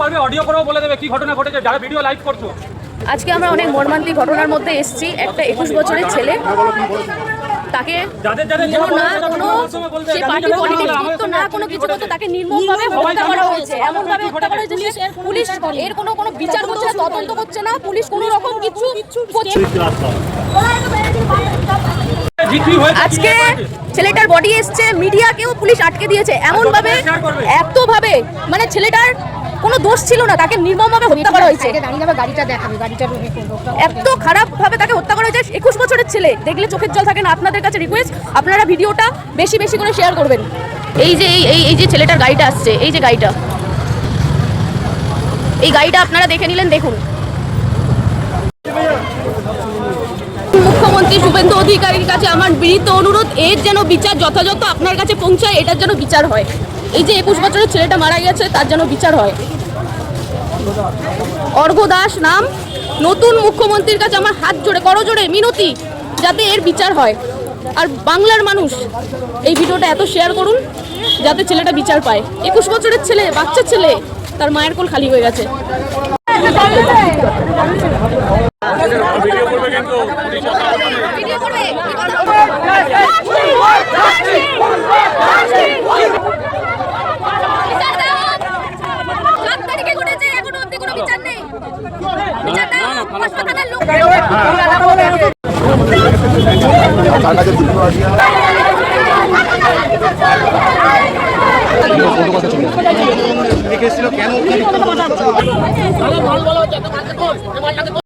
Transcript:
পারবে, অডিও করেও বলে দেবে কি ঘটনা ঘটেছে, যারা ভিডিও লাইভ করছো। আজকে আমরা অনেক মর্মান্তিক ঘটনার মধ্যে এসেছি। একটা 21 বছরের ছেলে, তাকে কোনো কিছু করতো, তাকে নির্মমভাবে হত্যা করা হয়েছে। এমনভাবে হত্যা করা হয়েছে যে পুলিশ এর কোনো বিচার করছে না, তদন্ত করছে না, পুলিশ কোনো রকম কিছু করছে। আজকে ছেলেটার বডি এসছে, মিডিয়াকেও পুলিশ আটকে দিয়েছে এমনভাবে, এতভাবে, মানে ছেলেটার কোনো দোষ ছিল না, তাকে নির্মমভাবে হত্যা করা হয়েছে। এত খারাপ ভাবে তাকে হত্যা করা হয়েছে। 21 বছরের ছেলে, দেখলে চোখের জল থাকে না। আপনাদের কাছে রিকোয়েস্ট, আপনারা ভিডিওটা বেশি বেশি করে শেয়ার করবেন। এই যে এই যে ছেলেটার গাড়িটা আসছে, এই যে গাড়িটা, এই গাড়িটা আপনারা দেখে নিলেন, দেখুন। মুখ্যমন্ত্রী শুভেন্দু অধিকারীর কাছে আমার বিনীত অনুরোধ, এর যেন বিচার যথাযথ আপনার কাছে পৌঁছায়, এটার যেন বিচার হয়। এই যে 21 বছরের ছেলেটা মারা গেছে, তার যেন বিচার হয়। অর্ঘ্য দাস নাম, নতুন মুখ্যমন্ত্রীর কাছে আমার হাত জোড়ে করজোড়ে মিনতি, যাতে এর বিচার হয়। আর বাংলার মানুষ এই ভিডিওটা এত শেয়ার করুন যাতে ছেলেটা বিচার পায়। 21 বছরের ছেলে, বাচ্চা ছেলে, তার মায়ের কোল খালি হয়ে গেছে। কেন